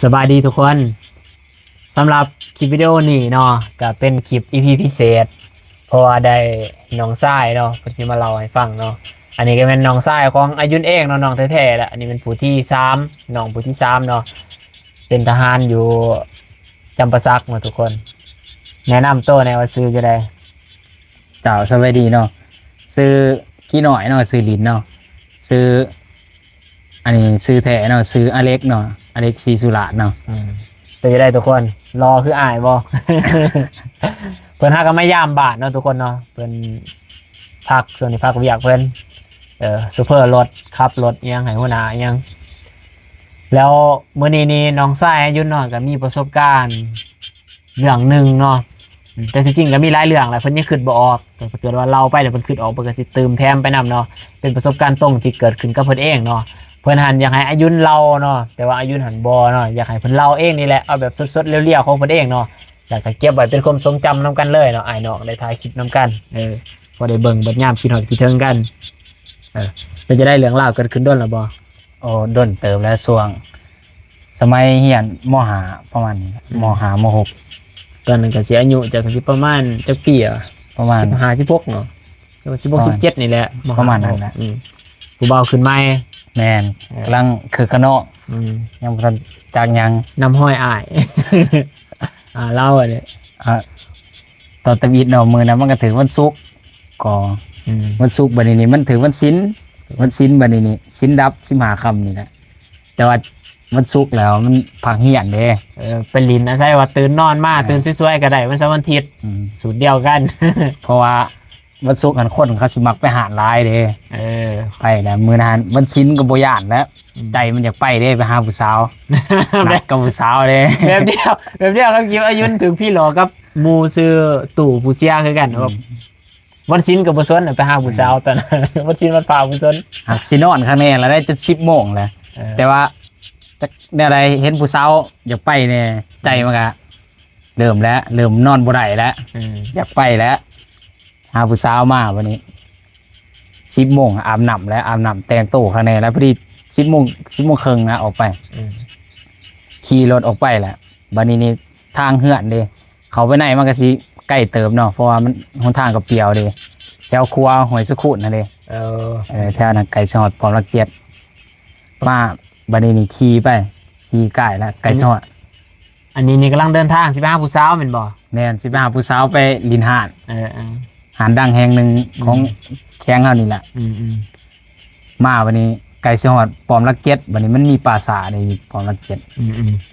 สบายดีทุกคนสำหรับคลิปวิดีโอนี้เนาะก็เป็นคลิป EP พิเศษเพราะว่าได้น้องชายเนาะเพิ่นสิมาเล่าให้ฟังเนาะอันนี้ก็เป็นน้องชายของอายุนเองเนาะน้องแท้ๆแหละอันนี้เป็นผู้ที่3น้องผู้ที่3เนาะเป็นทหารอยู่จำปาสักเนาะทุกคนแนะนำตัวในว่าซื้อจะได้เจ้าสวัสดีเนาะซื้อขี้หน่อยเนาะซื้อลินเนาะซื้ออันนี้ซื้อแท้เนาะซื้ออเล็กเนาะอเล็กซีสุระเนาะตัวจะได้ทุกคนรอคืออายบ่ เพิ่นหาก็ไม่ยามบาทเนาะทุกคนเนาะเพิ่นพักส่วนที่พักเวียกเพิ่นซูเปอร์รถขับรถยังให้หัวหน้ายังแล้วมื้อนี้นี่น้องชายอายุนเนาะก็มีประสบการณ์เรื่องหนึงเนาะแต่ที่จริงก็มีหลายเรื่องแหละเพิ่นยังคิดบ่ออกแต่ถ้าเกิดว่าเราไปแล้วเพิ่นคิดออกเพิ่นก็สิเติมแถมไปนํเนาะเป็นประสบการณ์ตรงที่เกิดขึ้นกับเพิ่นเองเนาะเพิ่นหันอยากให้อายุนเล่าเนาะแต่ว่าอายุนหันบ่เนาะอยากให้เพิ่นเล่าเองนี่แหละเอาแบบสดๆเรียวๆของเพิ่นเองเนาะอยากจะเก็บไว้เป็นความทรงจำนํกันเลยเนาะอ้ายน้องได้ถ่ายคลิปนํกันพอได้เบิ่งเบิดยามคิดฮอดคิดถึงกันมันจะได้เรื่องราวเกิดขึ้นด้นหรือบ่โอ้ด้นเติมแล้วช่วงสมัยเรียนมหาประมาณนี้มหามหกตอนนั้นก็สิอายุจะสิประมาณจักปีอ่ะประมาณ15 16เนาะ16 17นี่แหละประมาณนั้นแหละผู้เบาขึ้นใหม่แม่นกำลังคือกะเนาะยังบ่ทันจากยังน้ำห้อยอ้ายเล่าอันนี้ตอนตะวีดเนาะมื้อนั้นมันก็ถึงวันศุกร์ก็วันศุกร์บัดนี้มันถึงวันศีลบัดนี้ศีลดับ15ค่ำนี่แหละแต่ว่ามันศุกร์แล้วมันพักเฮียนเด้เป็นลิ้นนะใช่ว่าตื่นนอนมาตื่นสวยๆก็ได้วันเสาร์วันอาทิตย์สูตรเดียวกันเพราะว่าวันศุกร์หันคนเขาสิมักไปหาหลายเด้ไปแล้วมื้อนั้นวันศีลก็บ่ย่านแล้วใจมันอยากไปเด้ไปหาผู้สาวนัดกับผู้สาวเด้แบบเดียวครับคิดอายุนถึงพี่หลอกับหมู่ซื้อตู่ผู้เสียคือกันแบบวันศีลก็บ่สนไปหาผู้สาวตอนนั้นวันศีลวันพระบ่สนหักสินอนข้างในแล้วได้จน10 โมงแล้วแต่ว่าแนวใดเห็นผู้สาวอยากไปเนี่ยใจมันก็เริ่มนอนบ่ได้แล้วอยากไปแล้วหาผู้สาวมาวันนี้10 โมงอาบน้ำแล้วอาบน้ำแต่งตัวข้างในแล้วพอดี10 โมงครึ่งนะออกไปขี่รถออกไปแหละบัดนี้นี่ทางเหือนเด้เขาไปไหนมันก็สิใกล้เติมเนาะเพราะว่ามันหนทางก็เปลี่ยวเด้แถวครัวห้วยสะขุดนั่นเด้แถวนั้นไก่สอดปอมละเกียดมาบัดนี้นี่ขี่ใกล้แล้วไก่สอดอันนี้นี่กำลังเดินทางสิไปหาผู้สาวแม่นบ่แม่นสิไปหาผู้สาวไปลินหาดหาดดังแห่งหนึ่งของแข้งเฮานี่แหละมาวันนี้ไก่สอดปอมละเกียดบัดนี้มันมีปราสาทในปอมละเกียด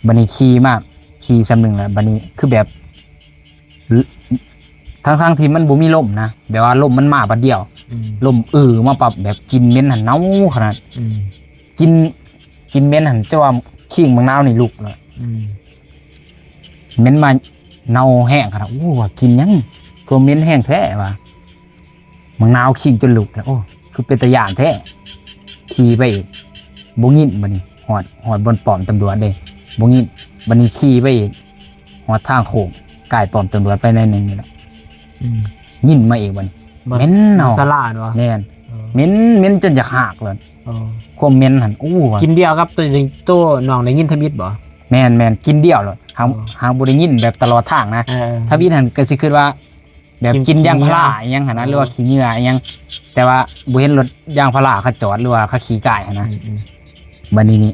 บัดนี้ขี่ซ้ำหนึ่งแล้วบัดนี้คือแบบทั้งที่มันบ่มีลมนะแบบว่าลมมันมาบัดเดียวลมมาปรับแบบกินเหม็นหันเน่าขนาดกินเหม็นหันแต่ว่าขิงบางนาวนี่ลุกเลยเหม็นมาเน่าแห้งขนาดว่ากินยังตัวเหม็นแห้งแท้ว่ะบางนาวขิงจนลุกแล้วโอ้คือเป็นตะย่านแท้ขี่ไปอีกบ่งิ้นบัดนี้หอดบนป้อมตำรวจเด้บ่งิ้นบัดนี้ขี่ไปอีกหอดทางโค้งใกล้ป้อมตำรวจไปในนึงนี่แหละงิ้นมาอีกบัดนี้เหม็นเน่าสลาดวะแม่นเหม็นจนอยากหักเลยความเหม็นหันกินเดียวครับตัวน้องได้ยินทมิตบ่แม่นกินเดียวเลยหาบ่ได้ยินแบบตลอดทางนะทมิตหันก็สิคิดว่าแบบกินยางพาราอีหยังหั่นนะหรือว่าขี้เหงื่ออีหยังแต่ว่าบ่เห็นรถยางพาราเขาจอดหรือว่าเขาขี่ก่ายหั่นนะบัดนี้นี่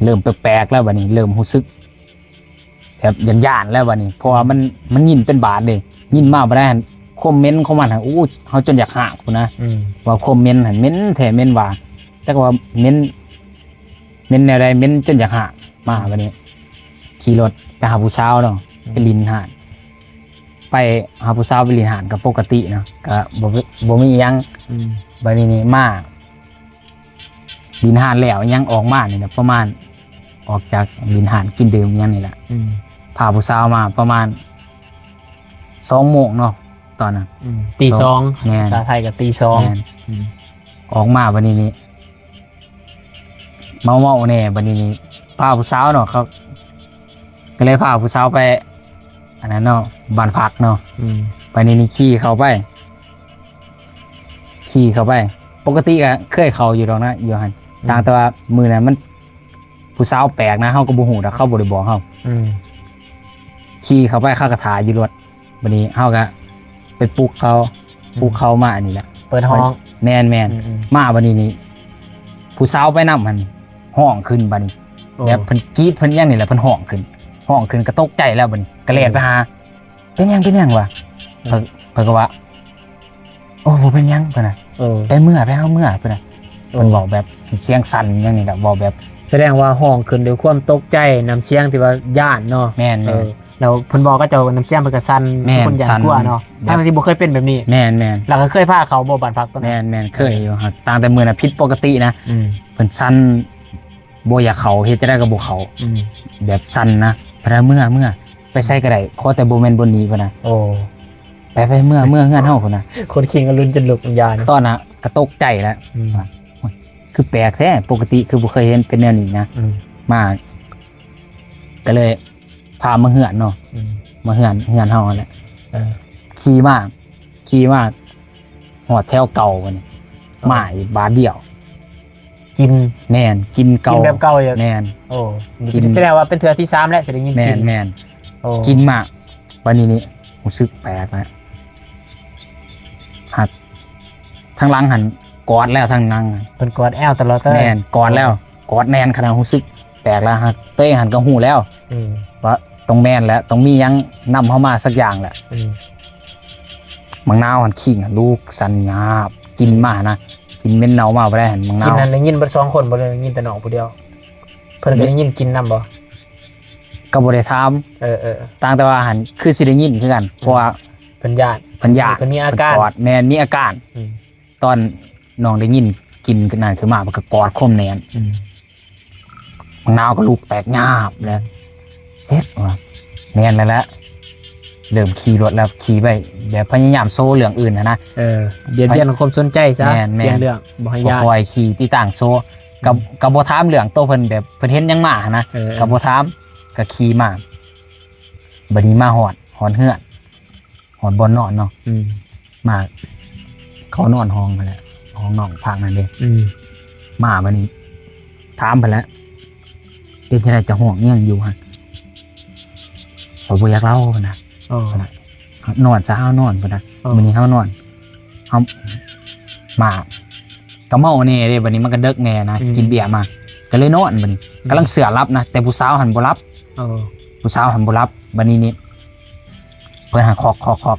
เริ่มแปลกๆแล้วบัดนี้เริ่มรู้สึกแบบย่านๆแล้วบัดนี้เพราะว่ามันยินเป็นบาดเด้ยินมาบ่ได้หั่นคอมเมนต์ของมันหั่นเฮาจนอยากหักพุ่นนะว่าคอมเมนต์หั่นเหม็นแท้เหม็นว่าแต่ว่าเหม็นแนวใดเหม็นจนอยากหักมาบัดนี้ขี่รถไปหาผู้สาวเนาะไปลินหาดไปหาผู้สาวไปลินหาดก็ปกติเนาะก็บ่มีหยังบัดนี้นี่มาลินหาดแล้วยังออกมานี่แหละประมาณออกจากลินหาดกินดื่มยังนี่แหละพาผู้สาวมาประมาณ2 โมงเนาะตอนนั้นตี 2ภาษาไทยกับตี 2ออกมาบัดนี้นี่เมาแน่บัดนี้นี่พาผู้สาวเนาะเขาก็เลยพาผู้สาวไปอันนั้นเนาะบ้านพักเนาะไปนี่ขี่เข้าไปปกติก็เคยเข้าอยู่ดอกนะอยู่หั่นต่างแต่ว่ามื้อนั้นมันพ ผู้สาวแปลกนะเฮาก็บ่ฮู้ดอกเขาบ่ได้บอกเฮา ขี่เข้าไปเข้ากระถาอยู่รถบัดนี้เฮาก็ไปปลุกเขามาอันนี้แหละ เปิดห้อง แม่นมาบัดนี้นี่ผู้สาวไปนำมันห้องขึ้นบัดนี้แบบเพิ่นกรีดเพิ่นหยังนี่แหละเพิ่นห้องขึ้นก็ตกใจแล้วบัดนี้ก็แล่นไปหาเป็นหยังวะเพิ่นก็ว่าโอ้บ่เป็นหยังเพิ่นน่ะไปเฮาเมื่อเพิ่นน่ะเพิ่นบอกแบบเสียงสั่นหยังนี่แหละบอกแบบ แสดงว่าห้องขึ้นด้วยความตกใจน้ำเสียงที่ว่าย่านเนาะ แม่น แล้วเพิ่นบอกก็เจ้าน้ำเสียงเพิ่นก็สั่นคนย่านกลัวเนาะทั้งที่บ่เคยเป็นแบบนี้ แม่น แล้วก็เคยพาเขาบ่บ้านพักตอน แม่นเคยอยู่ครับต่างแต่มื้อน่ะผิดปกตินะเพิ่นสั่นบ่อยากเข้าเฮ็ดจะได้ก็บ่เข้าแบบสั่นนะพระเมื่อไปใส่ก็ได้ขอแต่บ่แม่นบนนี้พุ่นน่ะ โอ้ ไปเมื่อเฮือนเฮาพุ่นน่ะ คนคิงก็ลุ้นจนลุกยาน ตอนน่ะก็ตกใจแล้วคือแปลกแท้ปกติคือบ่เคยเห็นเป็นแนวนี้นะมาก็เลยพามาเฮือนเนาะมาเฮือนเฮาแหละขี่มาฮอดแถวเก่าพุ่นนี่มาอีกบาทเดียว กิน แม่นกินเก่า กินแบบเก่าอย่าง แม่น โอ้กินแสดงว่าเป็นเทื่อที่3แล้วที่ได้ยิน แม่ กิ น น แม่น โอ้ กินมากวันนี้นี่รู้สึกแปลกนะหัดทั้งหลังหันกอดแล้วทั้งนั่ง เพิ่นกอดแอวตลอดก็ แน่นกอดแล้วกอดแน่นขนาดรู้สึกแปลกแล้วหักเต้หันก็หูแล้วว่าต้องแม่นแล้วต้องมียังนำเข้ามาสักอย่างแหละมังนาวหันขิงลูกสันงาบกินมานะกินเม็ดเนามาบ่ได้หันมังนา กิน ว นั้นได้ยินเบิด2คนบ่ได้ยินแต่น้องผู้เดียวเพิ่นก็ได้ยินกินนำบ่ ก็บ่ได้ถามต่างแต่ว่าหันคือสิได้ยินคือกันเพราะว่า เพิ่นญาติ เพิ่นอยาก เพิ่นมีอาการ กอดแม่นมีอาการตอนน้องได้ยินกินกันนั่นคือมามันก็กอดคมแน่นมังนาวก็ลูกแตกงาบแล้วเสร็จว่าแน่นแล้วแหละเริ่มขี่รถแล้วขี่ไปแบบพยายามโซ่เรื่องอื่นนะเบียดความสนใจซะ แม่น เปลี่ยนเรื่องบ่ให้ญาติ คอยขี่ที่ต่างโซ่กับบ่ถามเรื่องโตเพิ่นแบบเพิ่นเห็นหยังมานะกับบ่ถามก็ขี่มาบัดนี้มาฮอดเฮือนฮอดบ่นอนเนาะมาเขานอนห้องนั่นแหละห้องน้องพักนั่นเด้มาบัดนี้ถามเพิ่นแล้วเป็นจังได๋จะห่วงยังอยู่หั่นข้อยบ่อยากเล่าพุ่นน่ะนอนซะเฮานอนพุ่นน่ะมื้อนี้เฮานอนเฮามาก็เมาแน่เด้บัดนี้มันก็ดึกแน่นะกินเบียร์มาก็เลยนอนบัดนี้กำลังเสือรับนะแต่ผู้สาวหันบ่รับผู้สาวหันบ่รับบัดนี้นี่เพิ่นหันคอก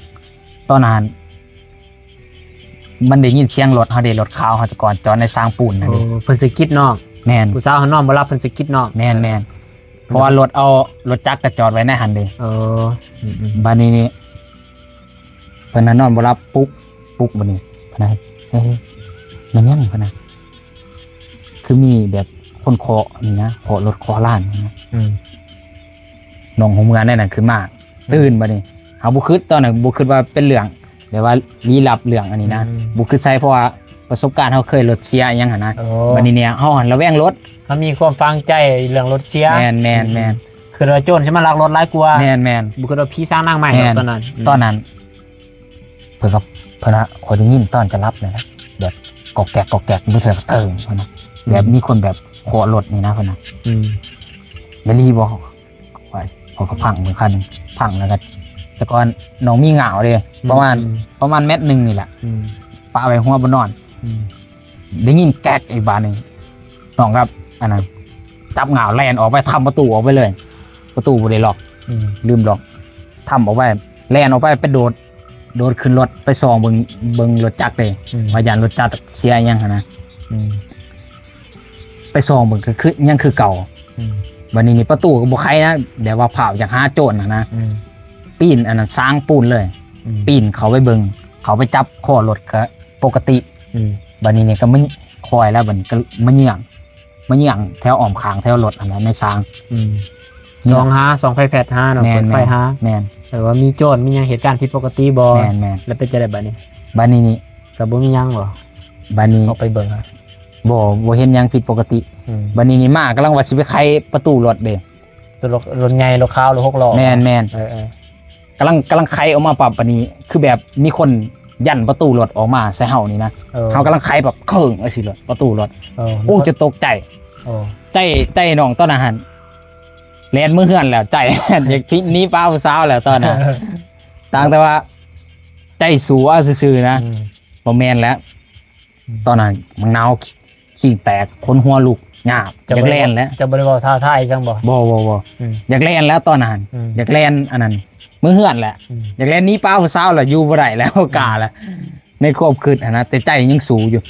ตอนนั้นมันได้ยินเสียงรถเฮาได้รถขาวเฮาแต่ก่อนจอดในสร้างปูนนั่นเด้ เพิ่นสิกิดน้อง แม่น ผู้สาวเฮานอนบ่รับเพิ่นสิกิดน้อง แม่นเพราะว่ารถจักรก็จอดไว้ในหันเด้ บัดนี้นี่เพิ่นนอนบ่รับปุ๊บบัดนี้เพิ่นน่ะเฮ้ยมันยังเพิ่นน่ะคือมีแบบคนเคาะนี่นะเคาะรถเคาะล้านนะน้องของเมืองนั่นน่ะคือมาตื่นบัดนี้เฮาบ่คิดตอนนั้นบ่คิดว่าเป็นเรื่องแบบว่าลี้ลับเรื่องอันนี้นะบ่คิดใส่เพราะว่าประสบการณ์เฮาเคยรถเสียอีหยังหั่นนะบัดนี้เนี่ยเฮาหันระแวงรถ เขามีความฟังใจเรื่องรถเสีย แม่น คือเราโจรใช่มั้ยลักรถหลายกว่า แม่น บ่คือว่าพี่สร้างนางใหม่ตอนนั้น ตอนนั้นเพิ่นน่ะขอยได้ยินตอนจะรับเลยนะแบบกอกแกกบ่เถื่อเติงเพิ่นน่ะแบบมีคนแบบเคาะรถนี่นะเพิ่นน่ะแล้วรีบ่ว่าเขาก็พังเหมือนคันพังแล้วก็แต่ก่อนน้องมีเหงาเด้ประมาณเม็ดนึงนี่แหละปาไว้หัวบ่นอนได้ยินแก๊กอีกบาดนึงน้องครับอันนั้นจับเหงาแล่นออกไปทำประตูออกไปเลยประตูบ่ได้ล็อกลืมล็อกทำออกไปแล่นออกไปไปโดดขึ้นรถไปส่องเบิ่งรถจักรเลยว่ายานรถจักรเสียยังหั่นนะไปส่องเบิ่งก็คือยังคือเก่าวันนี้นี่ประตูก็บ่ไขนะเดี๋ยวว่าเผาอยากหาโจรนะปีนอันนั้นสร้างปูนเลยปีนเขาไปเบิ่งเขาไปจับข้อรถก็ปกติบัดนี้นี่ก็มันคอยแล้วบัดนี้ก็มาเยี่ยงแถวอ้อมข้างแถวรถอันนั้นในสร้างสองไฟแพด5เนาะเปิดไฟ5แม่นแต่ว่ามีโจรมีหยังเหตุการณ์ผิดปกติบ่ แม่นแล้วเป็นจังได๋บัดนี้ นี่ ก็บ่มีหยังบ่ บัดนี้ ออกไปเบิ่งบ่เห็นหยังผิดปกติบัดนี้นี่มากำลังว่าสิไปไขประตูรถเด้ตัวรถใหญ่รถขาวรถ6ล้อแม่นกำลังไขออกมาปรับบัดนี้คือแบบมีคนยันประตูรถออกมาใส่เฮานี่นะเฮากำลังไขแบบเคิงจังซี่รถประตูรถโอ้จะตกใจ ใจน้องตอนนั้นหั่นแล่นมือเฮือนแล้วใจ อยากหนี้ป้าผู้สาวแล้วตอนนั้นต่างแต่ว่าใจสู้เอาซื่อๆนะบ่แม่นแล้ว ตอนนั้นมันหนาวขี้แตกคนหัวลุกหยาบอยากแล่นแล้ว จะบ่ได้เว้าท้าทายจังบ่ บ่อยากแล่นแล้วตอนนั้นอยากแล่นอันนั้นมือเฮือนแหละอยากแล่นหนี้ป้าผู้สาวแล้วอยู่บ่ได้แล้วกล้าแล้วในความคิดนะแต่ใจยังสู้อยู่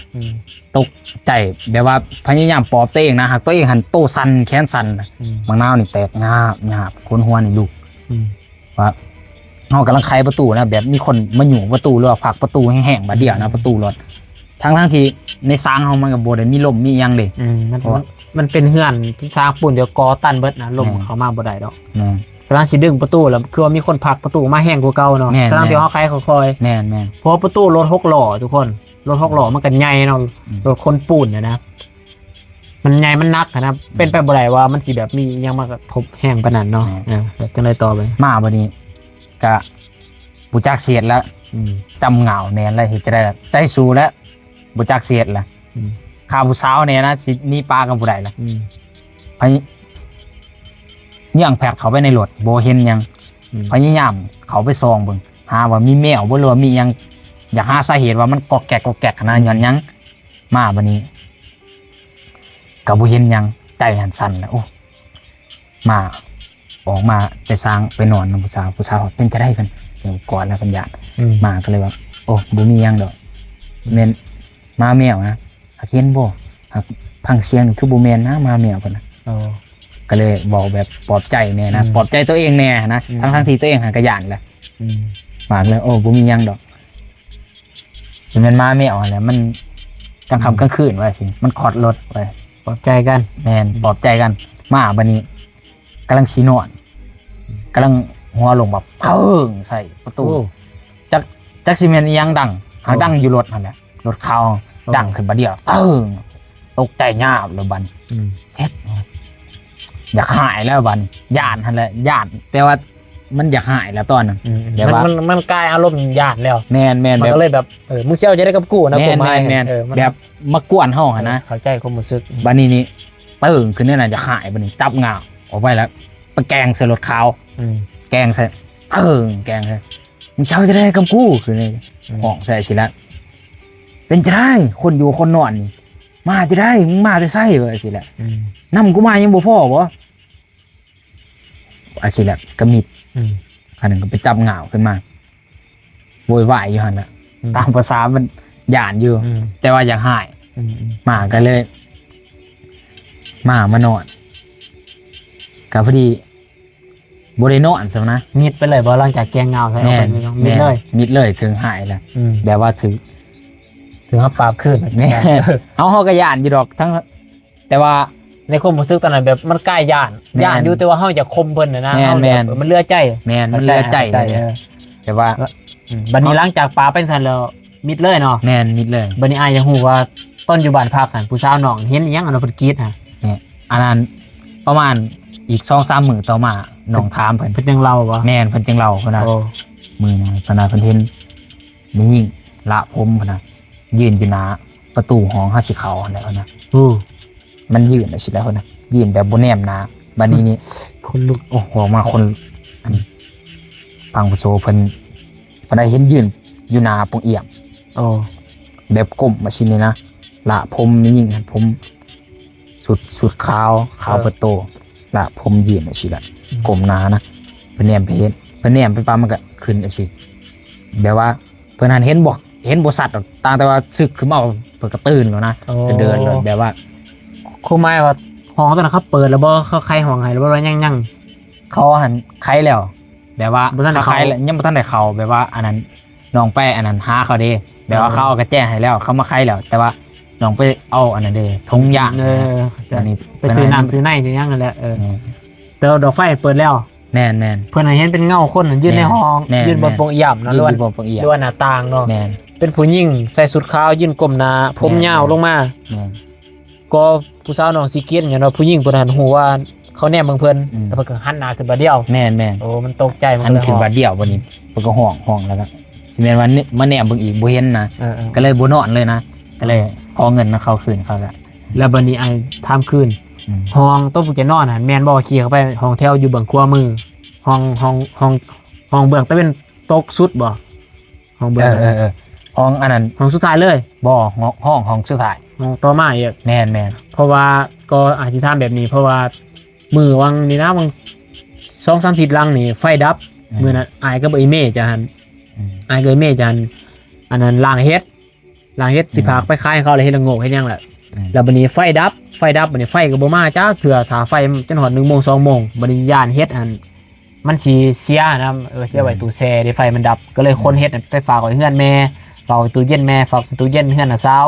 ตกใจแบบว่าพยายามปลอบตัวเองนะหากตัวเองหันโตสั่นแขนสั่นบางนาวนี่แตกหยาบคนหัวนี่ลุกว่าเฮากำลังไขประตูนะแบบมีคนมาหยุ่ประตูหรือว่าผลักประตูให้แห้งบาดเดียวนะประตูรถทั้งที่ในซางเฮามันก็บ่ได้มีลมมีหยังเลยมันเป็นเฮือนที่สร้างปูนเดี๋ยวกอตันเบิดนะลมเข้ามาบ่ได้ดอกกำลังสิดึงประตูแล้วคือว่ามีคนผลักประตูมาแห้งกว่าเก่าเนาะกำลังที่เฮาไขค่อยๆแม่นเพราะประตูรถ6ล้อทุกคนรถ6ล้อมันก็ใหญ่เนาะรถคนปูนเนี่ยนะมันใหญ่มันหนักนะเป็นไปบ่ได้ว่ามันสิแบบมีหยังมากระทบแห้งปานนั้นเนาะจังได๋ต่อไปมาบัดนี้ก็บ่จักเสียดแล้วจำเหงาแน่นแล้วเฮ็ดจะได้ใจสู้แล้วบ่จักเสียดแล้วข้าผู้สาวเนี่ยนะสิหนีปลากันบ่ได้ล่ะพยย่างแผดเข้าไปในรถบ่เห็นหยังพยายามเข้าไปซองเบิ่งหาว่ามีแมวบ่หรือว่ามีหยังอยากหาสาเหตุว่ามันกอกแกกขนาดย้อนหยังมาบัดนี้ก็บ่เห็นหยังใจหันสั่นแล้วโอ้มาออกมาไปสร้างไปนอนนำผู้สาวเป็นจะได้กันเดี๋ยวก่อนแล้วกันญาติมาก็เลยว่าโอ้บ่มีหยังดอกแม่นมาแมวนะเห็นบ่พังเสียงคือบ่แม่นนะมาแมวเพิ่นน่ะก็เลยบอกแบบปลอบใจแน่นะปลอบใจตัวเองแน่นะทั้งที่ตัวเองหากระยานแหละมาเลยโอ้บ่มีหยังดอกสิแม่นมาแมวแหละมันกลางค่ำกลางคืนว่าสิมันขอดรถไว้ปลอบใจกันแม่นปลอบใจกันมาบัดนี้กำลังสินอนกำลังหัวลงแบบเพิ่งใส่ประตูจักสิแม่นอีหยังดังหาดังอยู่รถนั่นแหละรถเขาดังขึ้นบัดเดียวตกใจยาบเลยบัดเซ็ตอยากหายแล้วบัดย่านหั่นแหละย่านแต่ว่ามันอยากหายแล้วตอนนั้นมันกลายอารมณ์ย่านแล้วแม่นมันก็เลยแบบมึงเสี่ยวจะได้กับกูนะผมแม่นแบบมากวนเฮาหั่นนะเข้าใจความรู้สึกบัดนี้นี่ขึ้นนี่น่ะจะหายบัดนี้จับงาออกไปแล้วไปแกงใส่รถขาวแกงใส่แกงใส่มึงเสี่ยวจะได้กับกูคือนี่ห้องใส่สิละเป็นจะได้คนอยู่คนนอนนี่มาจะได้มึงมาแต่ไส้ว่าสิละนำกูมายังบ่พอบ่ว่าสิละกระมิดอันนั้นก็ไปจับเหงาขึ้นมาโวยวายอยู่หั่นน่ะตามภาษามันหยานอยู่แต่ว่าอยากหายมาก็เลยมานอนก็พอดีบ่ได้นอนซะนะมิดไปเลยบ่หลังจากแกงเงาใส่ออกไปมิดเลยถึงหายแล้วแบบว่าถึงเฮาปราบขึ้นแม่เฮาก็ย่านอยู่ดอกทั้งแต่ว่าในความรู้สึกตอนนั้นแบบมันใกล้ย่านอยู่แต่ว่าเฮาจะคมเพิ่นนะมันเลือใจแม่นมันเลือใจแต่ว่าบัดนี้หลังจากปราบเป็นซั่นแล้วมิดเลยเนาะแม่นมิดเลยบัดนี้อ้ายอยากฮู้ว่าตอนอยู่บ้านพักหั่นผู้สาวน้องเห็นอีหยังอันเพิ่นกรีดฮะนี่อันนั้นประมาณอีก 2-3 มื้อต่อมาน้องถามเพิ่นจังเล่าบ่แม่นเพิ่นจังเล่าเพิ่นน่ะมื้อนั้นเพิ่นเห็นมีหญิงละผมเพิ่นน่ะยืนอยู่หน้าประตูห้องเฮาสิเข้านั่นแหละเพิ่นน่ะมันยืนน่ะสิแล้วเพิ่นน่ะยืนแบบบ่แนมหน้าบัดนี้นี่คนลุกโอ้โหมาคนฟังผู้โซเพิ่นได้เห็นยืนอยู่หน้าปงเอี่ยมแบบก้มมาสินี่นะละผมนี่ยิ่งผมสุดขาวเปิดโตละผมยืนน่ะสิละก้มหน้านะเพิ่นแนมไปเห็นเพิ่นแนมไปปั๊มมันก็ขึ้นน่ะสิแบบว่าเพิ่นหันเห็นบ่สัตว์ต่างแต่ว่าซึกขึ้นมาเพิ่นก็ตื่นแล้วนะจะเดินเลยแบบว่าคือหมายว่าห้องตอนนั้นเขาเปิดแล้วบ่เขาไขห้องให้แล้วบ่ยังเขาหันไขแล้วแบบว่าเขาไขแล้วยังบ่ทันได้เข้าแบบว่าอันนั้นน้องไปอันนั้นหาเขาเด้แบบว่าเขาเอากระแจให้แล้วเขามาไขแล้วแต่ว่าน้องไปเอาอันนั้นเด้ทงยางอันนี้ไปซื้อน้ำซื้อในซื้อยังนั่นแหละแต่ดอกไฟเปิดแล้วแม่นเพิ่นเห็นเป็นเงาคนยืนในห้องยืนบนโปงเอี่ยมเนาะล้วนหน้าต่างเนาะเป็นผู้หญิงใส่สุดขาวยืนก้มหน้าผมยาวลงมาก็ผู้สาวน้องสิเกียนอย่างเนาะผู้หญิงเพิ่นหันหูว่าเขาแนมเบิ่งเพิ่นแล้วเพิ่นก็หันหน้าขึ้นบาดเดียวแม่นโอ้มันตกใจมันขึ้นบาดเดียวบัดนี้เพิ่นก็ห้องแล้วก็สิแม่นว่ามาแนมเบิ่งอีกบ่เห็นนะก็เลยบ่นอนเลยนะก็เลยขอเงินมาเข้าคืนเขาละแล้วบัดนี้ไอ้ถามคืน ห้องโต๊ะผู้จะนอนหันแมนบ่ขี่เข้าไปห้องแถวอยู่เบื้องขวามือห้องเบื้องตะเป็นตกสุดบ่ห้องเบื้องห้องอันนั้นห้องสุดท้ายเลยบ่ห้องสุดท้ายห้องต่อมาอีกแม่นเพราะว่าก็อาจสิทำแบบนี้เพราะว่ามือวังนี่นะวัง2-3 ทิศหลังนี่ไฟดับมื้อนั้นอายก็บ่อีเมจะหันอายก็อีเมจะหันอันนั้นล้างเฮ็ดสิพากไปคายเขาเลยเฮ็ดละโงกเฮ็ดหยังแหละแล้วบัดนี้ไฟดับบัดนี้ไฟก็บ่มาจ้าเถื่อถ้าไฟจนฮอด 1 โมง 2 โมงบัดนี้ย่านเฮ็ดอันมันสิเสียนะเสียไว้ตู้แช่ได้ไฟมันดับก็เลยคนเฮ็ดไปฝากไว้เฮือนแม่ฝากไว้ตู้เย็นแม่ฝากตู้เย็นเฮือนน่ะสาว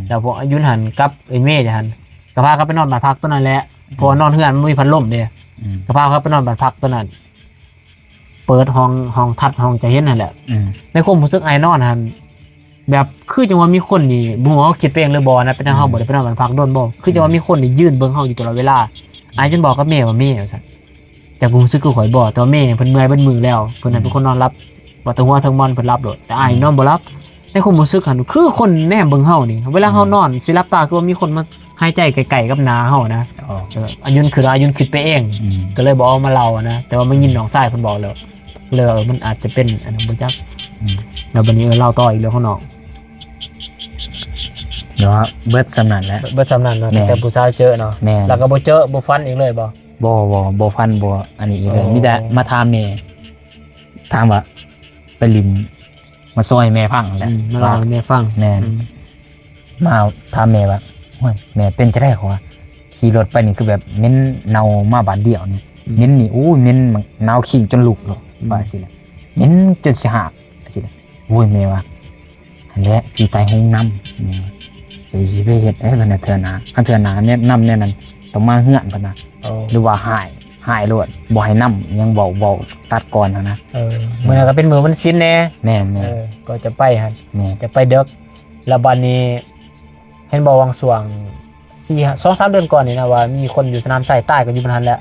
แล้วพวกอายุหันกับไอ้เมจะหันก็พาเขาไปนอนบ้านพักตัวนั้นแหละพอนอนเฮือนมันมีพัดลมเด้ก็พาเขาไปนอนบ้านพักตัวนั้นเปิดห้องทัดห้องจะเห็นนั่นแหละในความรู้สึกไอ้นอนหันแบบคือจังว่ามีคนนี่บ่ฮู้ว่าคิดไปเองหรือบ่นะเป็นทางเฮาบ่ได้ไปนอนบ้านพักโดนบ่คือจังว่ามีคนนี่ยืนเบิ่งเฮาอยู่ตลอดเวลาอายจนบอกกับแม่ว่าแม่ว่าซั่นแต่ผมรู้สึกคือข่อยบ่แต่ว่าแม่เพิ่นเมื่อยเบิดมื้อแล้วเพิ่นน่ะเป็นคนนอนรับว่าแต่หัวทั้งมอนเพิ่นรับโดดแต่อายนอนบ่รับในความรู้สึกหันคือคนแนมเบิ่งเฮานี่เวลาเฮานอนสิหลับตาคือว่ามีคนมาหายใจไกลๆกับหน้าเฮานะอายุนคิดไปเองก็เลยบ่เอามาเล่านะแต่ว่าไม่ยินน้องชายเพิ่นบอกแล้วมันอาจจะเป็นอันนั้นบ่จักแล้วบัดนี้เล่าต่ออีกเรื่องข้างนอกเนาะเบิดสำนันแล้วเบิดสำนันเนาะแต่ผู้ชายเจอเนาะแล้วก็บ่เจอบ่ฟันอีกเลยบ่ฟันบ่อันนี้อีกเลยมีแต่มาถามแม่ถามว่าไปลินมาซอยแม่ฟังแหละมาเล่าให้แม่ฟังแม่มาถามแม่ว่าโอ้ยแม่เป็นจะได้ขอขี่รถไปนี่คือแบบเม้นเนามาบาดเดียวนี่เม้นนี่อู้เม้นเนาขิงจนลุกเลยว่าสิแหละเม้นจนสิหักสิแหละโอ้ยแม่ว่าอันแหละพี่ไปห้องน้ำนี่จะสิไปเฮ็ดเพิ่นน่ะเทื่อหน้าคันเทื่อหน้าเนี่ยน้ำเนี่ยนั่นต้องมาเฮือนเพิ่นน่ะหรือว่าหายโลดบ่ให้น้ำยังเบาตัดก่อนนะมื้อนั้นก็เป็นมื้อวันศีลแน่แม่ก็จะไปหั่นจะไปเด็กแล้วบัดนี้เห็นบ่วังสว่าง2-3 เดือนก่อนนี่นะว่ามีคนอยู่สนามไส้ใต้ก็อยู่บนนั้นแหละ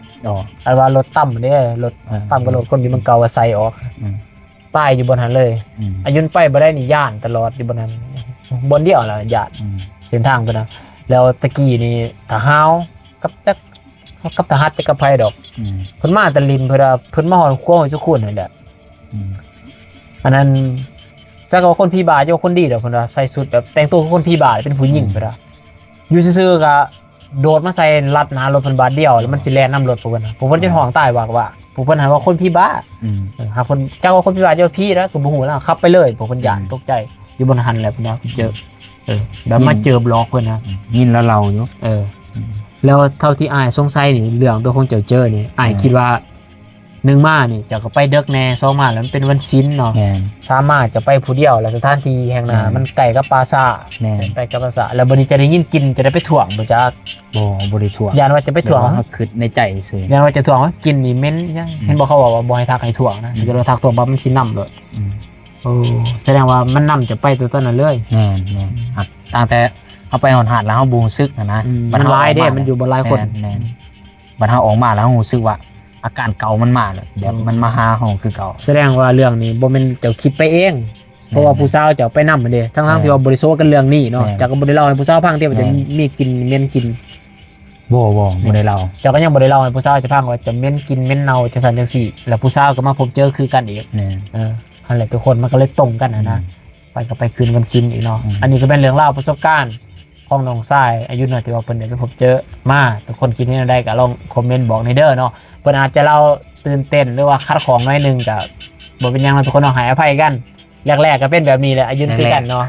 อันว่ารถต่ำเด้รถต่ำก็รถคนอยู่มันเก่าว่าไส้ออกป้ายอยู่บนนั้นเลยอายุนไปบ่ได้นี่ย่านตลอดอยู่บนนั้นบนเดียวล่ะย่านเส้นทางตัวนั้นแล้วตะกี้นี่ถ้าฮาวกับทหารจักรพรรดิดอกเพิ่นมาตะลินเพิ่นมาฮอดขั้วจุคุณนั่นแหละอันนั้นจักว่าคนพี่บาจักว่าคนดีดอกเพิ่นว่าใส่ชุดแบบแต่งตัวคนพี่บาเป็นผู้หญิงเพิ่นว่าอยู่ซื่อๆก็โดดมาใส่ลัดหน้ารถเพิ่นบาดเดียวแล้วมันสิแล่นนำรถพวกเพิ่นผมเพิ่นจะห้องตายว่าผู้เพิ่นหาว่าคนพี่บ้าหาคนจักว่าคนพี่บาจักว่าพี่แล้วก็บ่ฮู้แล้วขับไปเลยพวกเพิ่นย่านตกใจอยู่บนหันแหละเพิ่นว่าเจอแบบมาเจอบล็อกเพิ่นนะยินแล้วเราอยู่แล้วเท่าที่อ้ายสงสัยนี่เรื่องตัวของเจ้าเจอนี่อ้ายคิดว่า1มานี่จะก็ไปเด็กแน่2มาแล้วมันเป็นวันศีลเนาะ3มาจะไปผู้เดียวแล้วสถานที่แห่งนั้นมันใกล้กับปราสาทใกล้กับปราสาทแล้วบัดนี้จะได้ยินกินจะได้ไปถ่วงบ่จักบ่ได้ถ่วงย่านว่าจะไปถ่วงคิดในใจซื่อย่านว่าจะถ่วงว่ากินนี่เหม็นจังเห็นบ่เขาบอกว่าบ่ให้ทักให้ถ่วงนะจะทักถ่วงบ่มันสินำเลยโอ้แสดงว่ามันนำจะไปตัวต้นนั้นเลยแม่นตั้งแต่เอาไปหอดหาดแล้วเขาบูซึกนะมันลายเด้มันอยู่บนลายคนบัดเขาออกมาแล้วเขารู้สึกว่าอาการเก่ามันมาเลยแบบมันมาหาห้องคือเก่าแสดงว่าเรื่องนี้บ่แม่นเจ้าคิดไปเองเพราะว่าผู้สาวเจ้าไปนำมันเด้ทั้งที่ว่าบ่ได้โซกันเรื่องนี้เนาะจากก็บ่ได้เล่าให้ผู้สาวฟังที่ว่าจะมีกินเม่นกินบ่ได้เล่าเจ้าก็ยังบ่ได้เล่าให้ผู้สาวจะฟังว่าจะเม่นกินเม่นเน่าจังซั่นจังซี่แล้วผู้สาวก็มาพบเจอคือกันอีกนั่นแหละทุกคนมันก็เลยตรงกันนะไปก็ไปคืนวันศีลอีกเนาะอันนี้ก็เป็นเรื่องเล่าประสบการณ์ของน้องชายอายุน้อยที่ว่าเพิ่นได้ไปพบเจอมาทุกคนคิดยังไงก็ลองคอมเมนต์บอกในเด้อเนาะเพิ่นอาจจะเล่าตื่นเต้นหรือว่าคัดของน้อยนึงก็บ่เป็นหยังทุกคนต้องให้อภัยกันแรกๆก็เป็นแบบนี้แหละอายุคือกันเนาะ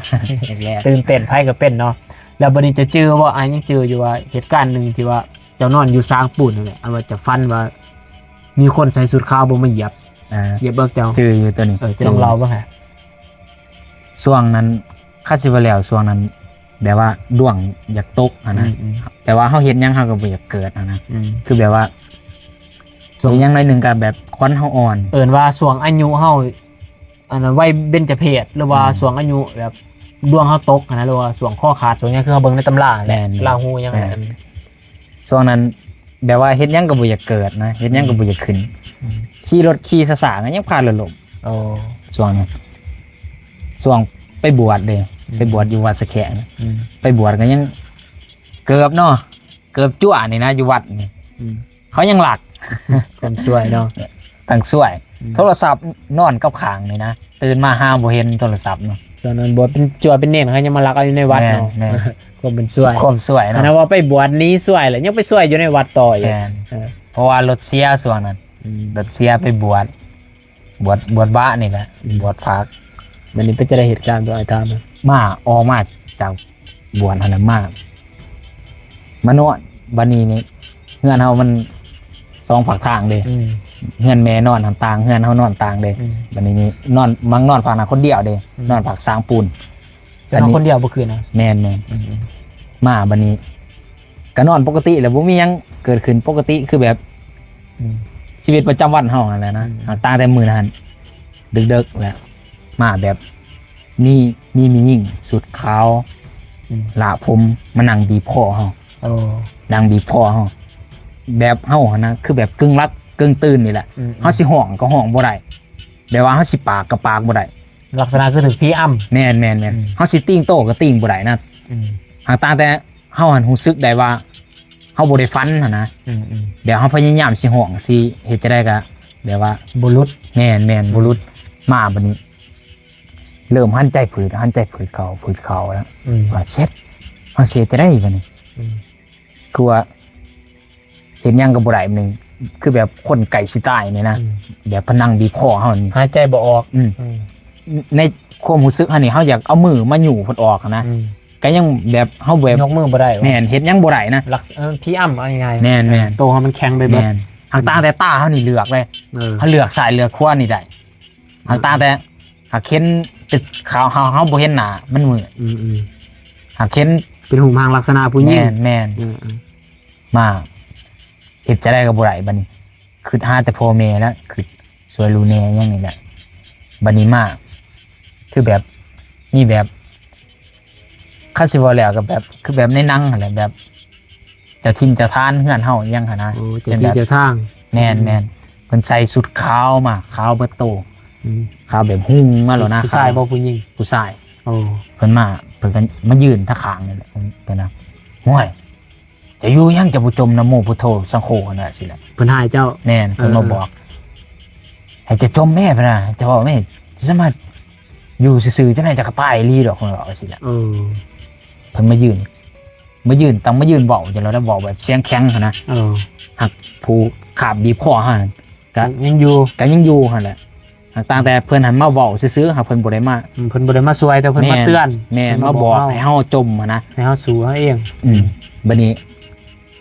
ตื่นเต้นไผก็เป็นเนาะแล้วบัดนี้จะจื้อบ่อ้ายยังจื้ออยู่ว่าเหตุการณ์นึงที่ว่าเจ้านอนอยู่ซางปูนนั่นแหละอันว่าจะฟันว่ามีคนใส่ชุดขาวบ่มาเหยียบเบิกเจ้าจื้ออยู่ตัวนี้จะลองเล่าบ่ฮะช่วงนั้นคาสิว่าแล้วช่วงนั้นแบบว่าดวงอยากตกนะแต่ว่าเขาเห็นยังเขาก็บ่อยากเกิดนะคือแบบว่าส่วนยังในหนึ่งกับแบบควันเขาอ่อนว่าส่วงอายุเขาอันนั้นไว้เบญจเพศหรือว่าส่วงอายุแบบดวงเขาตกนะหรือว่าส่วงข้อขาดส่วนนี้คือเขาเบิ่งในตำราแหละลาหูยังไงส่วนนั้นแบบว่าเห็นยังก็บ่อยากเกิดนะเห็นยังก็บ่อยากขึ้นขี่รถขี่สะๆยังพาหล่มส่วงนี้ส่วงไปบวชเลยไปบวชอยู่วัดสะแขงไปบวชก็ยังเกือบเนาะ เกือบจั่วนี่นะอยู่วัดนี่ อืม เขายังหลัก คนสวยเนาะ ตั้งสวย อืม โทรศัพท์นอนกับขางนี่นะตื่นมาห้ามบ่เห็นโทรศัพท์เนาะ ส่วนนั้นบวชเป็นจัวเป็นเน่นเขายังมารักเอาอยู่ในวัดเนาะ แม่น คนเป็นสวย ความสวย อันนั้ เนาะ นว่าไปบวชนี้สวยเลยยังไปสวยอยู่ในวัดต่ออยู่ แม่น เออ เพราะว่ารถเสียส่วนนั้น อืม รถเสียไปบวชบ้านี่แหละ อืม บวชพัก วันนี้เป็นจะได้เหตุการณ์ตัวไอ้ทามอะ มาออกมาจากบวชหันนะมากมานอนบันนี้นี่เฮือนเฮามันสองผักทางเด้ อืม เฮือนแม่นอนทางต่างเฮือนเฮานอนต่างเด้ อืม บันนี้นี่นอนมังนอนผักนะคนเดียวเด้ อืม นอนผักสร้างปูน แต่น้องคนเดียวเมื่อคืนนะ แม่น อืม มาบันนี้ก็นอนปกติแหล้วบ่มีหยังเกิดขึ้นปกติคือแบบ อืม ชีวิตประจำวันเฮานั่นแหละนะ อืม ต่างแต่มื้อนั้นดึกๆแหล้วมาแบบมียิ่งสุดขาว อืม ละผมมานั่งบีบคอเฮา โอ้ นั่งบีบคอเฮาแบบเฮาหั่นนะคือแบบกึ่งรับกึ่งตื่นนี่แหละ อืม เฮาสิห้องก็ห้องบ่ได้แบบว่าเฮาสิปากก็ปากบ่ได้ ลักษณะคือถึงพี่อ้ำ แม่น อืม เฮาสิติ้งโตก็ติ้งบ่ได้นะ อืม หากต่างแต่เฮาหันรู้สึกได้ว่าเฮาบ่ได้ฝันหั่นนะ อืมอืม เดี๋ยวเฮาพยายามสิห้องสิเฮ็ดจะได้ก็แบบว่า บุรุษ แม่นบ่หลุดมาบัดนี้ เริ่มหันใจผืดเขาแล้ว อืม ว่าเช็ดเฮาสิเฮ็ดจะได้บัดนี้ อืม คือว่าเห็นหยังก็บ่ได้บัดนึงคือแบบคนไก่สิตายนี่นะ อืม แบบพนังบีบคอเฮานี่ หายใจบ่ออก อืม อืม ในความรู้สึกเฮานี่เฮาอยากเอามือมาหยู่เพิ่นออกนะ อืม ก็ยังแบบเฮาแบบ ยกมือบ่ได้วะ แม่นเฮ็ดหยังบ่ได้นะ พี่อ้ำเอายังไง แม่น โตเขามันแข็งไปเบิด แม่นหางตาแต่ตาเฮานี่เลือกเลย เออ เฮาเลือกสายเลือกขวานี่ได้หางตาแต่หากเข็นติดขาวเฮาบ่เห็นหน้ามันมืด อืมอืม หากเข็น เป็นหูพางลักษณะผู้หญิง แม่น อืมอืม มาเฮ็ดจะได้ก็บ่ได้บัดนี้คือหาแต่พ่อแม่แล้วคือสวยรูแน่อยังนี่แหละบัดนี้มาคือแบบมีแบบคาสิบ่แล้วก็แบบคือแบบในหนังหั่นแหละแบบเจ้าทินเจ้าทานเฮือนเฮายังหั่นนะ โอ้เจ้าที่เจ้าทาง แม่นเพิ่นใส่สุดขาวมาขาวเบิดโต อืม ขาวแบบหุ่งมาแล้วนะ ผู้ชายบ่ผู้หญิง ผู้ชาย โอ้ เพิ่นมาเพิ่นก็มายืนท่าข้างนี่แหละเพิ่นนะห่วยจะอยู่ยังจะบ่จมนะโมพุทโธสังโฆนั่นน่ะสิแหละ เพิ่นหายเจ้า แน่นเพิ่นมาบอกให้จะจมแม่เพิ่นน่ะจะบอกแม่จะสามารถอยู่ซื่อๆจังได๋จะกระตายอีหลีดอกเพิ่นบอกสิแหละ เออ เพิ่นมายืนต้องมายืนเว้าจังแล้วได้บอกแบบเสียงแข็งหั่นนะ เออ หักผู้ขาบบีบคอหั่น ก็ยังอยู่ ก็ยังอยู่หั่นแหละต่างแต่เพิ่นหันมาเว้าซื่อๆหากเพิ่นบ่ได้มา เพิ่นบ่ได้มาช่วยแต่เพิ่นมาเตือน แม่น เพิ่น มาบอก เฮา ให้เฮาจมหั่นนะ ให้เฮาสู้เฮาเอง บัดนี้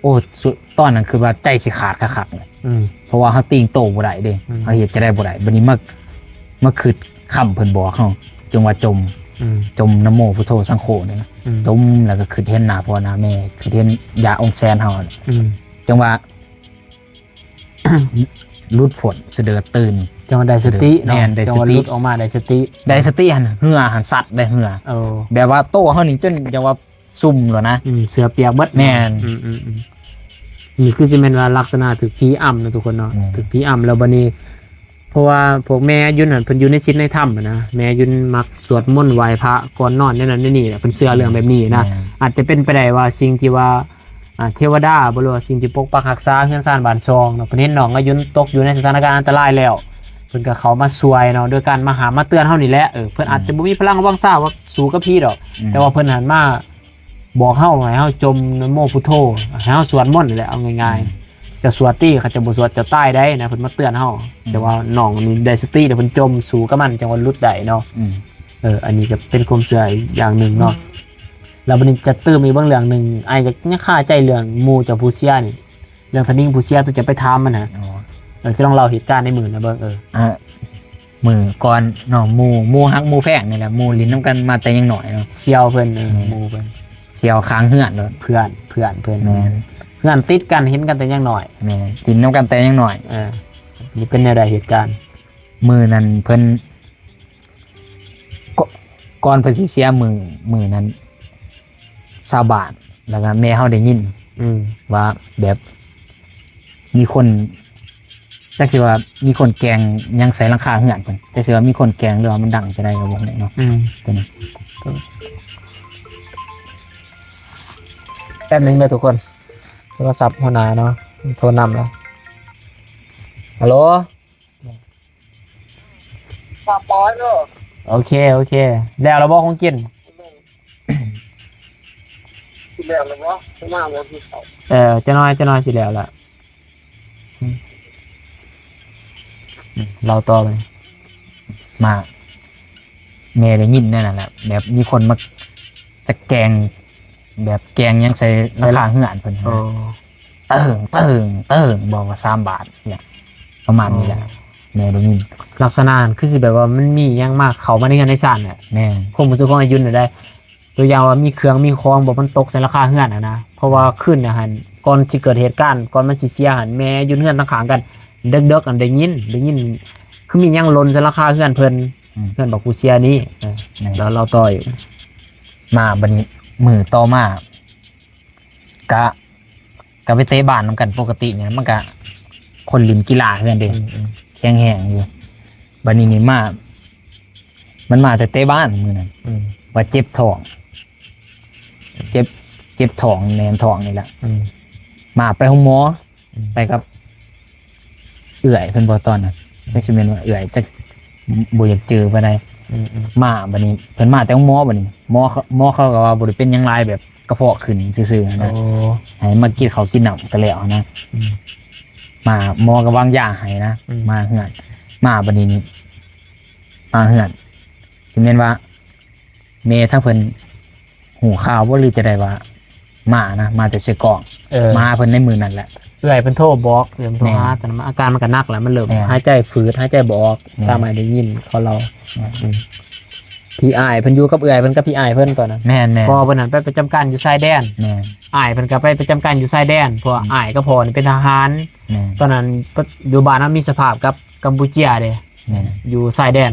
โอ้สุดตอนนั้นคือว่าใจสิขาดคักๆเลย อืม เพราะว่าเฮาติงโตบ่ได้เด้ อืม เฮาเฮ็ดจะได้บ่ได้บัดนี้มาคิดคำเพิ่นบอกเฮาจงว่าจม อืม จมนะโมพุทโธสังโฆนี่นะ อืม จมแล้วก็คิดเห็นหน้าพ่อหน้าแม่คิดเห็นยาองค์แซนเฮาน่ะ อืม จังว่า รุดผลเสด็จตื่น จังหวะได้สติ แม่ เนาะ นได้สติ จังหวะหลุดออกมาได้สติ ได้สติหันเหือหันสัตว์ได้เหือ เออ แบบว่าโตเฮานี่จนจังว่าซุ่มแล้วนะ เสือเปียกเบิด แม่น อืมนี่คือสิแม่นว่าลักษณะถึกผีอำนะทุกคนเนาะ อืม ถึกผีอำแล้วบัดนี้ เพราะว่าพวกแม่ยุ่นน่ะเพิ่นอยู่ในศีลในถ้ำอะนะแม่ยุ่นมักสวดมนต์ไหว้พระก่อนนอนนั่นนี่แหละเพิ่นเชื่อเรื่องแบบนี้นะ อาจจะเป็นไปได้ว่าสิ่งที่ว่าเทวดาบ่รู้ว่าสิ่งที่ปกปักรักษาเฮือนซ่านบ้านซองเนาะเพิ่นเห็นน้องอายุนตกอยู่ในสถานการณ์อันตรายแล้วเพิ่นก็เข้ามาช่วยเนาะโดยการมาหามาเตือนเฮานี่แหละเพิ่นอาจจะบ่มีพลังวังซ่าว่าสู้กับพี่ดอก แต่ว่าเพิ่นหันมาบอกเฮาให้เฮาจมนะโมพุทโธให้เฮาสวดมนต์นี่แหละเอาง่ายๆจะสวดตี้เขาจะบ่สวดจะตายได้นะเพิ่นมาเตือนเฮาแต่ว่าน้องนี่ได้สติเดี๋ยวเพิ่นจมสู้กับมันจังว่าหลุดได้เนาะ อืม อันนี้ก็เป็นความเชื่ออีกอย่างหนึ่งเนาะแล้วบัดนี้จะตื้มอีกเบื้องเรื่องหนึ่งไอ้ก็ยังคาใจเรื่องหมู่เจ้าผู้เสียนี่เรื่องทนิ่งผู้เสียตัวจะไปถามมันนะ อ๋อ จะต้องเล่าเหตุการณ์ในมือนะเบิ่งอ่ะมือก่อนเนาะหมู่ฮักหมู่แพงนี่แหละหมู่ลิ้นน้ำกันมาแต่ยังหน่อยเนาะ เซียวเพิ่นหมู่เพิ่น เสียวค้างเหือนเลย เพื่อนเพื่อน แม่น เพื่อนติดกันเห็นกันแต่ยังหน่อย แม่ลิ้นน้ำกันแต่ยังหน่อย นี่เป็นแนวใดเหตุการณ์ มือนั้นเพิ่นก่อนเพิ่นสิเสียมือนั้นชาวบ้านแล้วก็แม่เฮาได้ยิน อืม ว่าแบบมีคนจักสิว่ามีคนแกล้งยังใส่หลังคาเหือนเพิ่นจักสิว่ามีคนแกล้งหรือว่ามันดังจะได้ก็บ่ได้เนาะ อืม ตัวนี้ แป๊บนึงเลยทุกคน รศัพท์หัวหน้าเนาะโทรนำแล้วฮัลโหล ปลาปอยเนอะ โอเคแล้วเราบอกของกิน ที่แบบเลยวะข้างหน้าวันที่เขา จะน้อยสิแล้วล่ะเราต่อไป มาแม่ได้ยินนั่นแหละแบบมีคนมาจะแกงแบบแกงยังใส่ราคาเหือนเพิ่น โอ้ เติ่งบอกว่า3 บาทเนี่ยประมาณนี้แหละแม่ได้ยิน ลักษณะคือสิแบบว่ามันมีหยังมากเขามาในกันในศาลเนี่ย แม่ คงบ่ซื้อของอายุนได้ ตัวอย่างว่ามีเครื่องมีของบ่มันตกใส่ราคาเฮือนนะเพราะว่าขึ้นน่ะหั่นก่อนสิเกิดเหตุการณ์ก่อนมันสิเสียหั่นแม่อยู่เฮือนต่างขางกันเด็กๆอันได้ยินคือมีหยังหล่นใส่ราคาเฮือนเพิ่นเพิ่นบอกกูเสียนี้แล้วเราต่อย มาบัดนี้มือต่อมากะไปเตะบ้านนำกันปกติเนี่ยมันก็คนลินกีฬาเฮือนเด้แข็งแห้งอยู่บัดนี้นี่มันมาแต่เตะบ้านมื้อนั้นว่าเจ็บท้องเจ็บท้องแน่นท้องนี่แหละมาไปห้องหมอไปกับเอื่อยเพิ่นบ่ตอนน่ะจักสิแม่นว่าเอื่อยจักบ่อยากเจอปานใดมาบัดนี้เพิ่นมาแต่ห้องหมอบัดนี้หมอเขาก็ว่าบ่ได้เป็นหยังหลายแบบกระเพาะขึ้นซื่อๆนะให้มากินข้าวกินน้ำก็แล้วนะมาหมอก็วางยาให้นะมาเฮือนมาบัดนี้นี่มาเฮือนสิแม่นว่าแม่ถ้าเพิ่นหูข่าวบ่หรือจะได้ว่ามาแต่เสียกล่องมาเพิ่นในมือนั่นแหละ เอื้อยเพิ่นโทรบอกเรื่องโทรหาแต่มันอาการมันก็หนักแล้วมันเริ่มหายใจฝืดหายใจบ่ออกตามไม่ได้ยินเขาเราพี่อ้ายเพิ่นอยู่กับเอื้อยเพิ่นกับพี่อ้ายเพิ่นตอนนั้น แม่นๆ พอเพิ่นนั้นไปประจำการอยู่ชายแดน แม่น อ้ายเพิ่นก็ไปประจำการอยู่ชายแดนเพราะว่าอ้ายกับพ่อนี่เป็นทหาร แม่น ตอนนั้นอยู่บ้านนั้นมีสภาพกับกัมพูเชียเด้ แม่น อยู่ชายแดน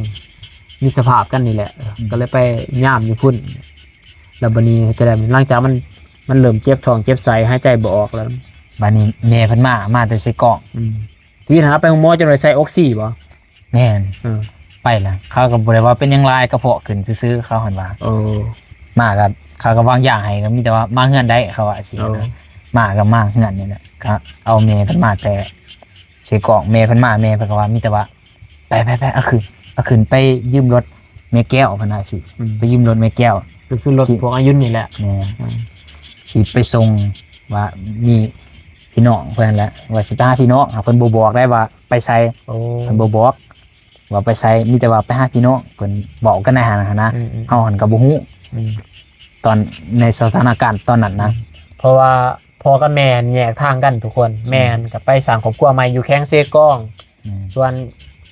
มีสภาพกันนี่แหละก็เลยไปย่ามอยู่พุ่นแล้วบัดนี้ก็ได้หลังจากมันเริ่มเจ็บท้องเจ็บไส้หายใจบ่ออกแล้ว บัดนี้แม่เพิ่นมาแต่เสียกล่อง ที่พี่ถามไปหงหมอจนได้ใส่ออกซิบ่ แม่นไปล่ะเขาก็บ่ได้ว่าเป็นหยังหลายกระเพาะขึ้นซื่อๆเขาหั่นว่ามาก็เขาก็วางยาให้ก็มีแต่ว่ามาเฮือนได้เขาว่าสินะมาก็มาเฮือนนี่แหละก็เอาแม่เพิ่นมาแต่เสียกล่องแม่เพิ่นมาแม่เพิ่นก็ว่ามีแต่ว่าไปเอาขึ้นไปยืมรถแม่แก้วเพิ่นว่าสิไปยืมรถแม่แก้ว ก็คือรถพวกอายุนนี่แหละ แม่ขี่ไปส่งว่ามีพี่น้องเพิ่นแหละว่าสิไปหาพี่น้องเพิ่นบ่บอกได้ว่าไปไสเพิ่นบ่บอกว่าไปไสมีแต่ว่าไปหาพี่น้องเพิ่นบอกกันในหั่นนะเฮาหันก็บ่ฮู้ตอนในสถานการณ์ตอนนั้นนะ เพราะว่าพ่อกับแม่แยกทางกันทุกคนแม่ก็ไปสร้างครอบครัวใหม่อยู่แข้งเซกองส่วน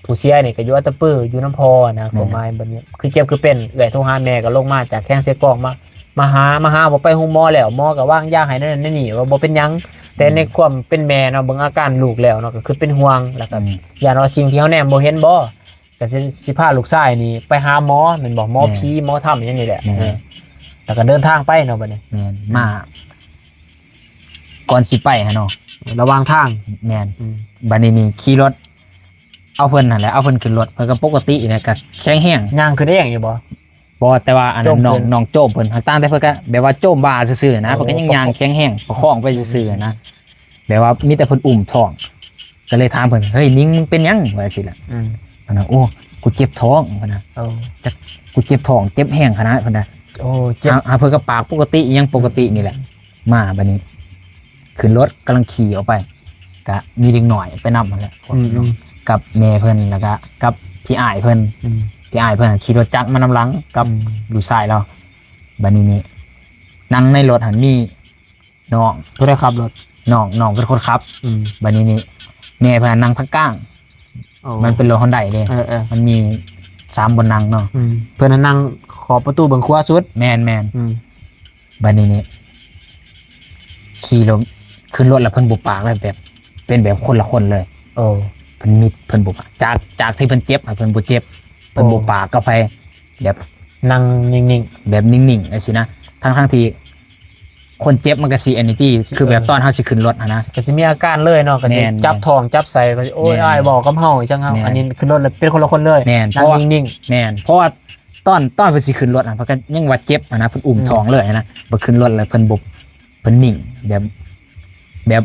ผู้เสียนี่ก็อยู่อัตตปืออยู่น้ำพอนะของไม้บัดนี้คือเจ็บคือเป็นเอื้อยโทรหาแม่ก็ลงมาจากแข้งเซกองมาหาบ่ไปโรงหมอแล้วหมอก็วางยาให้นั่นนี่ว่าบ่เป็นหยังแต่ในความเป็นแม่เนาะเบิ่งอาการลูกแล้วเนาะก็คือเป็นห่วงแล้วก็ย่านว่าสิ่งที่เฮาแนมบ่เห็นบ่ก็สิพาลูกชายนี่ไปหาหมอแม่นบ่หมอผีหมอถ้ำอย่างนี้แหละแล้วก็เดินทางไปเนาะบัดนี้ แม่นมาก่อนสิไปฮะเนาะ ระหว่างทาง แม่นบัดนี้นี่ขี่รถเอาเพิ่นนั่นแหละเอาเพิ่นขึ้นรถเพิ่นก็ปกตินะก็แข็งแรง ย่างคือได้อย่างอยู่บ่ บ่แต่ว่าอันนั้นน้องโจมเพิ่นต่างแต่เพิ่นก็แบบว่าโจมบ้าซื่อๆนะเพิ่นก็ยังย่างแข็งแรงประคองไปซื่อๆนะแบบว่ามีแต่เพิ่นอุ้มท้องก็เลยถามเพิ่นเฮ้ยนิ้งมึงเป็นหยังว่าสิล่ะเพิ่นน่ะโอ้กูเจ็บท้องเพิ่นน่ะจักกูเจ็บท้องเจ็บแห้งขนาดเพิ่นน่ะ โอ้เจ็บ เพิ่นก็ปากปกติยังปกตินี่แหละมาบัดนี้ขึ้นรถกำลังขี่ออกไปก็มีเด็กหน่อยไปนำนั่นแหละกับแม่เพิ่นแล้วก็กับพี่อ้ายเพิ่นพี่อ้ายเพิ่นขี่รถจักรมานำหลังกับลูกชายเราบัดนี้นี่นั่งในรถหันมีน้อง ผู้ได้ขับรถ น้องเป็นคนขับบัดนี้นี่แม่เพิ่นนั่งทางกลาง มันเป็นรถฮอนด้าเด้มันมี3บนนั่งเนาะเพิ่นนั่งขอบประตูเบิ่งขวาสุดแม่นบัดนี้นี่ขี่ลงขึ้นรถแล้วเพิ่นบ่ปากเลยแบบเป็นแบบคนละคนเลยเพิ่นมิดเพิ่นบ่ปากจากที่เพิ่นเจ็บเพิ่นบ่เจ็บเพิ่นบ่ปากก็ไปแบบ นั่งนิ่งๆแบบนิ่งๆไอ้สินะทั้งที่คนเจ็บมันก็สิแอนิตี้คือแบบตอนเฮาสิขึ้นรถนะก็สิมีอาการเลยเนาะก็สิจับท้องจับใส่ก็โอ้ยอ้ายบอกกับเฮาจังเฮาอันนี้ขึ้นรถแล้วเป็นคนละคนเลยนั่งนิ่งๆแม่นเพราะว่าตอนเพิ่นสิขึ้นรถเพิ่นก็ยังว่าเจ็บนะเพิ่นอุ้มท้องเลยนะบ่ขึ้นรถแล้วเพิ่นนิ่งแบบ แบบ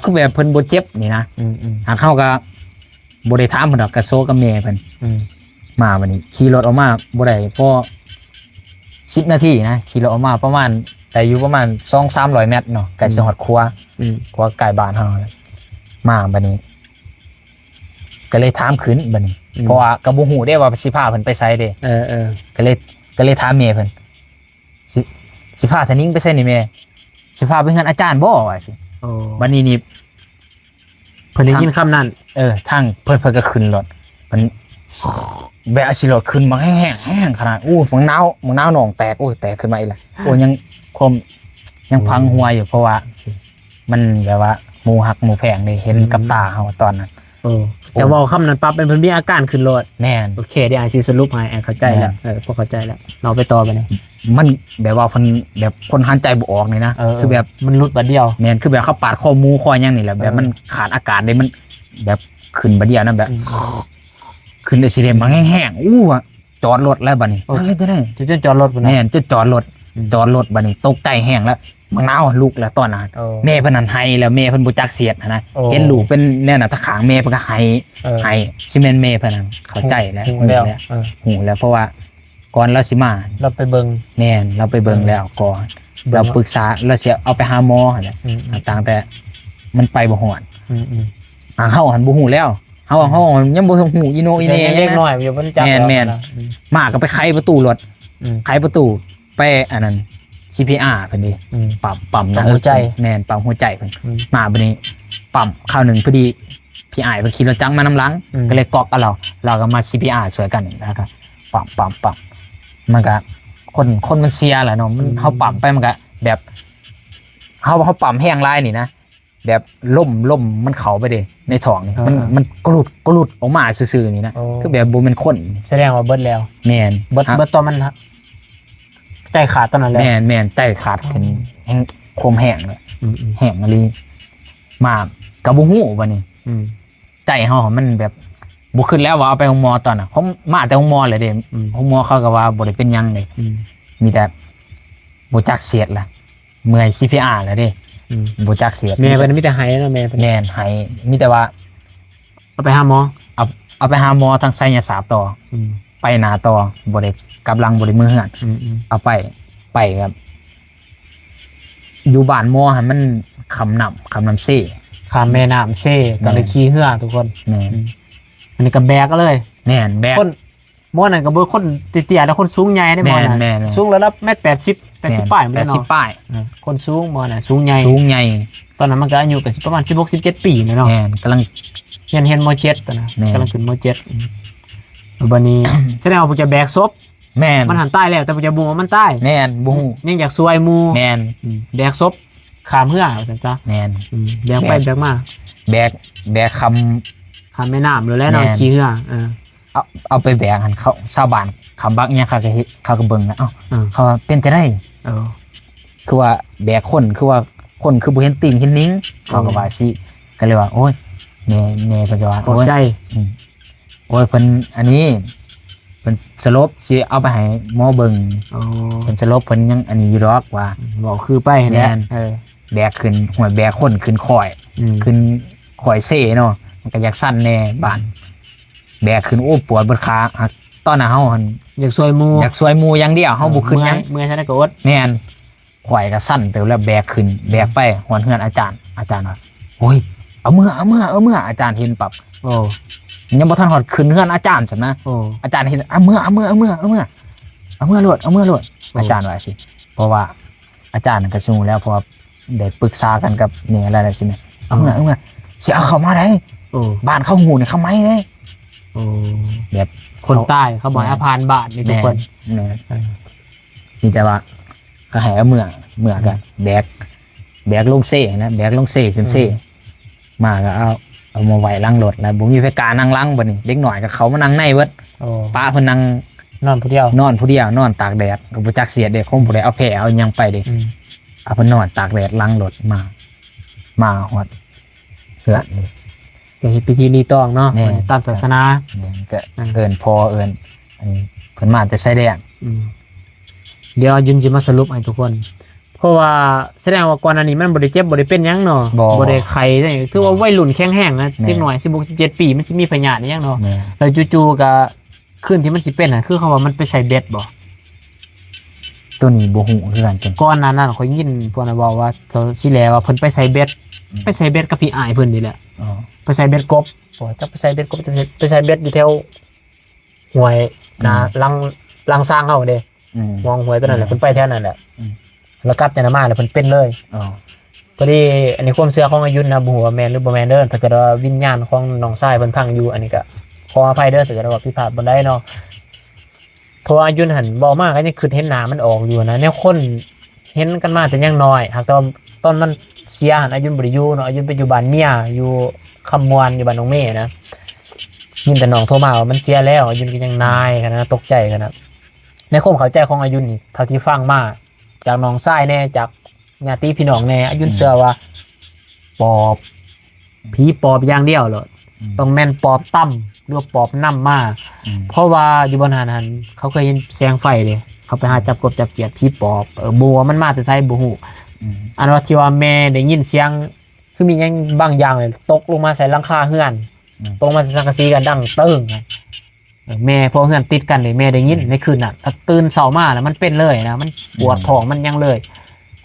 คือแบบเพิ่นบ่เจ็บนี่นะ หากเขาก็บ่ได้ถามเพิ่นดอกก็โซกับแม่เพิ่นมาวันนี้ขี่รถออกมาบ่ได้พอ10 นาทีนะขี่รถออกมาประมาณแต่อยู่ประมาณ 2-300 เมตรเนาะใกล้สิฮอดครัวใกล้บ้านเฮามาบัดนี้ ก็เลยถามขึ้นบัดนี้เพราะว่าก็บ่ฮู้ได้ว่าสิพาเพิ่นไปไสเด้ก็เลยถามแม่เพิ่นสิพาทนิ่งไปไสนี่แม่สิพาไปเฮือนอาจารย์บ่ว่าสิบัดนี้นี่ เพิ่นได้ยินคำนั้นทางเพิ่นก็ขึ้นรถเพิ่นแบะสิรถขึ้นมาแห้งขนาดมังนาวหนองแตกแตกขึ้นมาอีกแล้วยังพังหัวอยู่เพราะว่ามันแบบว่าหมูหักหมูแพงนี่เห็นกับตาเฮาตอนนั้นจะเว้าคำนั้นปั๊บเป็นเพิ่นมีอาการขึ้นรถแม่นโอเคเดี๋ยวสิสรุปให้เข้าใจแล้วพอเข้าใจแล้วเราไปต่อไปนี่มันแบบว่าเพิ่นแบบคนหันใจบ่ออกนี่นะคือแบบมันหลุดบัดเดียวแม่นคือแบบเขาปาดคอหมูคอหยังนี่แหละแบบมันขาดอากาศได้มันแบบขึ้นบัดเดียวนะแบบขึ้นได้สิเดมาแห้งๆจอดรถแล้วบัดนี้จะได้จอดรถแม่นจะจอดรถบัดนี้ตกใจแห้งแล้วมังนาวลูกแล้วตอนนั้นแม่เพิ่นนั่นไห้แล้วแม่เพิ่นบ่จักเสียดนะเห็นลูกเป็นแน่น่ะตะขางแม่เพิ่นก็ไห้ซิเมนแม่เพิ่นนั่นเข้าใจแล้วหูแล้วเพราะว่าก่อนเราสิมาเราไปเบิ่งแม่นเราไปเบิ่งแล้วก่อนเราปรึกษาเราสิเอาไปหาหมอหั่นแหละต่างแต่มันไปบ่ฮอดเฮาหันบ่ฮู้แล้วเฮายังบ่ฮู้อีโนอีเน่เล็กน้อยอยู่บ่จักแม่นมาก็ไปไขประตูรถไขประตูไปอันนั้น CPR เพิ่นดิปั๊มหัวใจแม่นปั๊มหัวใจเพิ่นมาบัดนี้ปั๊มคราวนึงพอดีพี่อ้ายเพิ่นขี่รถจักรมานำหลังก็เลยก๊อกกับเราก็มา CPR ช่วยกันแล้วก็ปั๊มมันก็คนมันเสียแหละเนาะมันเฮาปั๊มไปมันก็แบบเฮาปั๊มแห้งลายนี่นะแบบล่มมันเข้าไปเด้ในท้องนี่มันกรุดออกมาซื่อๆนี่นะคือแบบบ่แม่นคนแสดงว่าเบิดแล้วแม่นเบิดตอนมันใจขาดตอนนั้นแหละแม่นใจขาดขึ้นแห้งโคมแห้งเลยแห้งอะไรมากับบ่ฮู้บัดนี้ใจเฮามันแบบบ่ขึ้นแล้วว่าเอาไปโรงหมอตอนน่ะเขามาแต่โรงหมอเลยเด้โรงหมอเขาก็ว่าบ่ได้เป็นหยังเลยมีแต่บ่จักเสียดล่ะเมื่อย CPR แล้วเด้บ่จักเสียดแม่เพิ่นมีแต่ไห้เนาะแม่แม่นไห้มีแต่ว่าเอาไปหาหมอเอาไปหาหมอทางไสยศาสตร์ต่อไปหน้าต่อบ่ได้กำลังบ่ได้มือเฮือนเอาไปครับอยู่บ้านหมอหั่นมันคำน้ำเซ่ข้ามแม่น้ำเซ่ก็เลยขี่เรือทุกคนแม่นอันนี้ก็แบกก็เลยแม่นแบกคนหมอนั่นก็บ่คนเตี้ยๆแล้วคนสูงใหญ่ได้หมอนั่นสูงระดับ1.80 ป้ายมันเนาะ80ป้ายคนสูงหมอน่ะสูงใหญ่ตอนนั้นมันก็อายุก็สิประมาณ16-17 ปีเนาะแม่นกำลังเรียนม.7 ตอนนั้นกำลังขึ้นม.7 บัดนี้แสดงว่าเพิ่นจะแบกศพแม่นมันหันใต้แล้วแต่บ่จะบ่ว่ามันใต้แม่นบ่ฮู้ยังอยากซวยหมู่แม่นแบกศพข้ามเรือว่าซั่นซะแม่นแบกไปแบกมาแบกข้ามแม่น้ำเลยแล้วเนาะขี่เรือเอาไปแบกหันเขาชาวบ้านคำบักเนี่ยเขาก็เบิ่งแล้วเขาเป็นจะได้คือว่าแบกคนคือว่าคนคือบ่เห็นตีนเห็นนิ้งเขาก็ว่าสิก็เลยว่าโอ้ยแน่เพิ่นก็ว่าโอ้ยใจโอ้ยเพิ่นอันนี้เพิ่นสลบสิเอาไปให้หมอเบิ่งเพิ่นสลบเพิ่นยังอันนี้อยู่ดอกว่าบ่คือไปแน่แบกขึ้นหัวแบกคนขึ้นข่อยขึ้นข่อยเซ่เนาะมันก็อยากสั่นแน่บ้านแบกขึ้นโอ้ปวดบนขาตอนน่ะเฮาหั่นอยากซวยหมู่อย่างเดียวเฮาบ่ขึ้นหยังเมื่อยซะได้ก็อดแม่นข่อยก็สั่นไปแล้วแบกขึ้นแบกไปหอนเฮือนอาจารย์ว่าโอ้ยเอามืออาจารย์เห็นปรับยังบ่ทันฮอดขึ้นเฮือนอาจารย์ซั่นนะอาจารย์เห็นเอามือโลดอาจารย์ว่าสิเพราะว่าอาจารย์ก็สิฮู้แล้วเพราะว่าได้ปรึกษากันกับนี่อะไรๆสิแม่เอามือสิเอาเข้ามาได้บ้านเข้าหูนี่เข้าไม้เด้แบบคนใต้เขาบอกอาพานบาทนี่ทุกคนมีแต่ว่าเขาให้เอาเมื่อกันแบกลงเซ่นะแบกลงเซ่ขึ้นเซ่มาก็เอามาไว้ล้างรถแล้วบ่มีไฟกานั่งล้างบัดนี้เด็กหน่อยก็เขามานั่งในเบิดป้าเพิ่นนั่งนอนผู้เดียวนอนตากแดดก็บ่จักเสียดเด้คงบ่ได้เอาแผลเอาหยังไปเด้เอาเพิ่นนอนตากแดดล้างรถมาฮอดเฮือนก็เฮ็ดพิธีรีตองเนาะตามศาสนาก็เอิ้นพ่อเอิ้นอันนี้เพิ่นมาแต่ไสแดงเดี๋ยวยุนสิมาสรุปให้ทุกคน เพราะว่าแสดงว่าก่อนอันนี้มันบ่ได้เจ็บบ่ได้เป็นหยังเนาะบ่ได้ไข้จังซี่คือว่าวัยรุ่นแข็งแรงนะเด็กน้อย16 17ปีมันสิมีพยาธิหยังเนาะแล้วจู่ๆก็คืนที่มันสิเป็นน่ะคือเขาว่ามันไปใส่เบ็ดบ่ ตัวนี้บ่ฮู้คือกันจน ก่อนหน้านั้นข่อยยินพวกนั้นบอกว่าเขาสิแลว่าเพิ่นไปใส่เบ็ดกับพี่อ้ายเพิ่นนี่แหละ อ๋อ ไปใส่เบ็ดกบบ่จักไปใส่เบ็ดกบไปใส่เบ็ดอยู่แถวห้วยนาลังสร้างเฮาเด้ มองหวยตัวนั้นแหละเพิ่นไปแถวนั้นแหละแล้วกลับจากนั้นมาแล้วเพิ่นเป็นเลย อ๋อ พอดีอันนี้ความเชื่อของอายุนะบ่ฮู้ว่าแม่นหรือบ่แม่นเด้อถ้าเกิดว่าวิญญาณของน้องชายเพิ่นพังอยู่อันนี้ก็ขออภัยเด้อถ้าเกิดว่าผิดพลาดบ่ได้เนาะเพราะว่าอายุหันบ่มากก็ยังคิดเห็นหน้ามันออกอยู่นะแนวคนเห็นกันมาแต่ยังน้อยหากแต่ว่าตอนมันเสียหันอายุบ่ได้อยู่เนาะอายุไปอยู่บ้านเมียอยู่คำมวนอยู่บ้านน้องเมย์นะยินแต่น้องโทรมาว่ามันเสียแล้วอายุก็ยังนายกันนะตกใจกันนะในความเข้าใจของอายุนี่เท่าที่ฟังมาจากน้องชายแน่จากญาติพี่น้องแน่อายุเชื่อว่าปอบผีปอบอย่างเดียวเลยต้องแม่นปอบตั้มหรือว่าปอบนำมาเพราะว่าอยู่บนหันเขาเคยเห็นแสงไฟเลยเขาไปหาจับกบจับเจียดผีปอบบัวมันมาแต่ไสบ่ฮู้อันว่าที่ว่าแม่ได้ยินเสียงคือมีหยังบางอย่างเลยตกลงมาใส่หลังคาเฮือนตกมาใส่สังกะสีกันดังเติ้งแม่พอเฮือนติดกันเลยแม่ได้ยินในคืนน่ะถ้าตื่นเช้ามาแล้วมันเป็นเลยนะมันปวดท้องมันยังเลย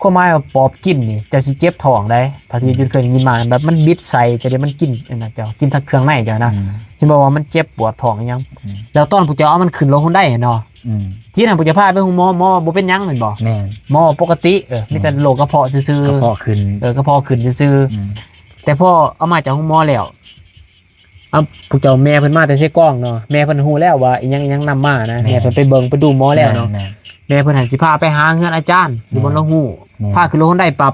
ข้อหมายว่าปอบกินนี่จะสิเจ็บท้องได้เท่าที่ยุนเคยยินมาแบบมันบิดใส่จะได้มันกินนะเจ้ากินทั้งเครื่องในเจ้านะเห็นบอกว่ามันเจ็บปวดท้องยังแล้วตอนผู้เจ้าเอามันขึ้นลงคนได้เนาะที่นั่นผู้เจ้าพาไปหมอบ่เป็นหยังแม่นบ่แม่นหมอปกติมีแต่โรคกระเพาะซื่อๆกระเพาะขึ้นกระเพาะขึ้นซื่อแต่พอเอามาจากหมอแล้วผู้เจ้าแม่เพิ่นมาแต่ใช้กล้องเนาะแม่เพิ่นฮู้แล้วว่าอีหยังนำมานะแม่เพิ่นไปเบิ่งไปดูหมอแล้วเนาะแม่เพิ่นหันสิพาไปหาเฮือนอาจารย์อยู่บนละฮู้พาขึ้นรถได้ปรับ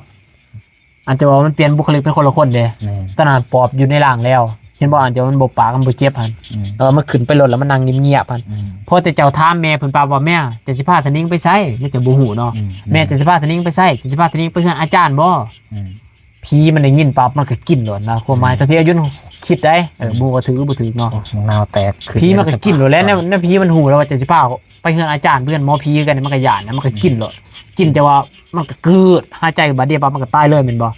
อันจะว่ามันเปลี่ยนบุคลิกเป็นคนละคนเด้ตอนนั้นปอบอยู่ในร่างแล้วเห็นบ่อันจะมันบ่ปากมันบ่เจ็บหั่นมันขึ้นไปรถแล้วมันนั่งเงียบๆหั่นพอแต่เจ้าถามแม่เพิ่นปรับว่าแม่จะสิพาทนิ้งไปไสแม่จะบ่ฮู้เนาะแม่จะสิพาทนิ้งไปไสจะสิพาทนิ้งไปเฮือนอาจารย์บ่ผีมันได้ยินปรับมันก็กินโลดนะความหมายตอนที่อายุคิดได้บ่ว่าถือบ่ถือเนาะนาวแตกผีมันก็กินโลดแล้วเนี่ยผีมันฮู้แล้วว่าจะสิพาไปเฮือนอาจารย์เพื่อนหมอผีกันมันก็ย่านนะมันก็กินโลดกินแต่ว่ามันก็เกิดหายใจบาดเดียวปั๊บมันก็ตายเลยแม่นบ่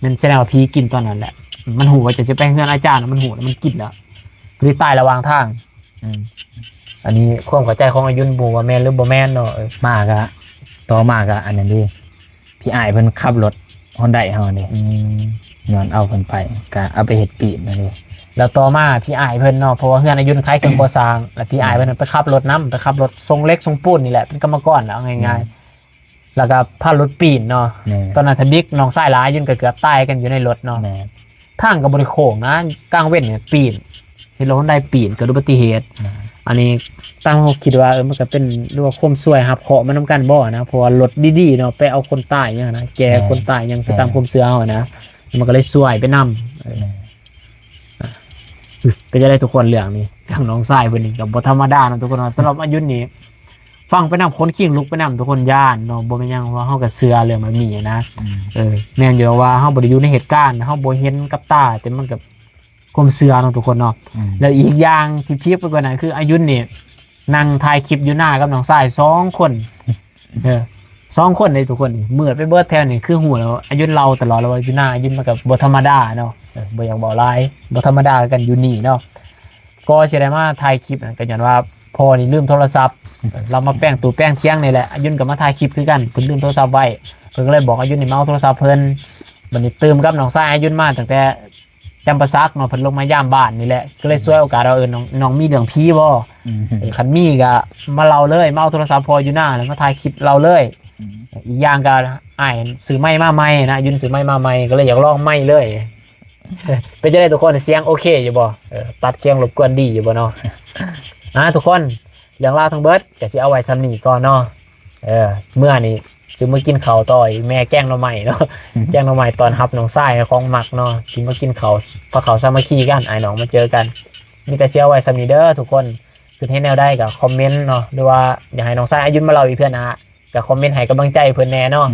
มันแสดงว่าผีกินตอนนั้นแหละมันฮู้ว่าจะสิไปเฮือนอาจารย์มันฮู้แล้วมันกินแล้วคือตายระหว่างทางอันนี้ความเข้าใจของอายุนบ่ว่าแม่นหรือบ่แม่นเนาะมากะต่อมากะอันนั้นดิพี่อ้ายเพิ่นขับรถ Honda เฮานี่ย้อนเอาเพิ่นไปก็เอาไปเฮ็ดปีนนั่นเด้แล้วต่อมาพี่อ้ายเพิ่นเนาะเพราะว่าเฮือนอายุนคล้ายเครื่องก่อสร้างแล้วพี่อ้ายเพิ่นไปขับรถไปขับรถทรงเล็กทรงปูนนี่แหละเป็นกรรมกรแล้วง่ายๆแล้วก็พารถปีนเนาะตอนนั้นทบิ๊กน้องชายหลายยืนเกือบตายกันอยู่ในรถเนาะทางก็บ่ได้โค้งนะกลางเว้นเนี่ยปีนเฮ็ดรถได้ปีนเกิดอุบัติเหตุอันนี้ตั้งคิดว่ามันก็เป็นเรียกว่าความสวยหับเคาะมันนำกันบ่นะเพราะว่ารถดีๆเนาะไปเอาคนตายอย่างนะแกคนตายยังไปตามความเชื่อเฮานะมันก็เลยสวยไปนำก็จะได้ทุกคนเรื่องนี้ทางน้องชายเพิ่นนี่ก็บ่ธรรมดานะทุกคนสำหรับอายุนี้ฟังไปนำคนขิงลุกไปนำทุกคนย่านเนาะบ่แม่นหยังว่าเฮาก็เชื่อเรื่องแบบนี้นะแม่นอยู่ว่าเฮาบ่ได้อยู่ในเหตุการณ์เฮาบ่เห็นกับตาแต่มันก็ความเชื่อเนาะทุกคนเนาะแล้วอีกอย่างที่พีคไปกว่านั้นคืออายุนี่นั่งถ่ายคลิปอยู่หน้ากับน้องชาย2คน2คนเลยทุกคนนี่มืดไปเบิดแถวนี่คือหูแล้วอายุเราตลอดแล้วอยู่หน้าอายุมันก็บ่ธรรมดาเนาะบ่อยากบอกหลายบ่ธรรมดากันอยู่นี่เนาะก็สิได้มาถ่ายคลิปก็ย้อนว่าพอนี่ลืมโทรศัพท์เรามาแป้งตู้แป้งเที่ยงนี่แหละอายุก็มาถ่ายคลิปคือกันเพิ่นลืมโทรศัพท์ไว้เพิ่นก็เลยบอกอายุนี่มาเอาโทรศัพท์เพิ่นบัดนี้ตื่มกับน้องชายอายุมาตั้งแต่จำปาสักเนาะเพิ่นลงมายามบ้านนี่แหละก็เลยช่วยโอกาสเราน้องมีเรื่องผีบ่คันมีก็มาเล่าเลยมาเอาโทรศัพท์พออยู่หน้าแล้วมาถ่ายคลิปเราเลยอีกอย่างก็อ้ายซื้อไมค์มาใหม่นะยืนซื้อไมค์มาใหม่ก็เลยอยากลองไมค์เลยเป็นจะได้ทุกคนเสียงโอเคอยู่บ่ตัดเสียงรบกวนดีอยู่บ่เนาะทุกคนเรื่องราวทั้งเบิดก็สิเอาไว้ซ้ำนี้ก่อนเนาะเมื่อนี้สิมากินข้าวต่อยแม่แกงหน่อไม้เนาะแกงหน่อไม้ตอนรับน้องชายของมักเนาะสิมากินข้าวพอข้าวสามัคคีกันอ้ายน้องมาเจอกันมีแต่สิเอาไว้ซ้ำนี้เด้อทุกคนคือให้แนวได้ก็คอมเมนต์เนาะหรือว่าอยากให้น้องชายอายุมาเล่าอีกเทื่อนะก็คอมเมนต์ให้กำลังใจเพิ่นแน่เนาะ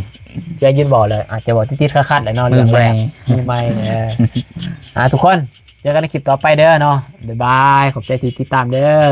อย่ายืนบอกเลยอาจจะบอกติดๆคัดๆแหละเนาะเรื่องแรงไม่ทุกคนเจอกันในคลิปต่อไปเด้อเนาะบ๊ายบายขอบใจที่ติดตามเด้อ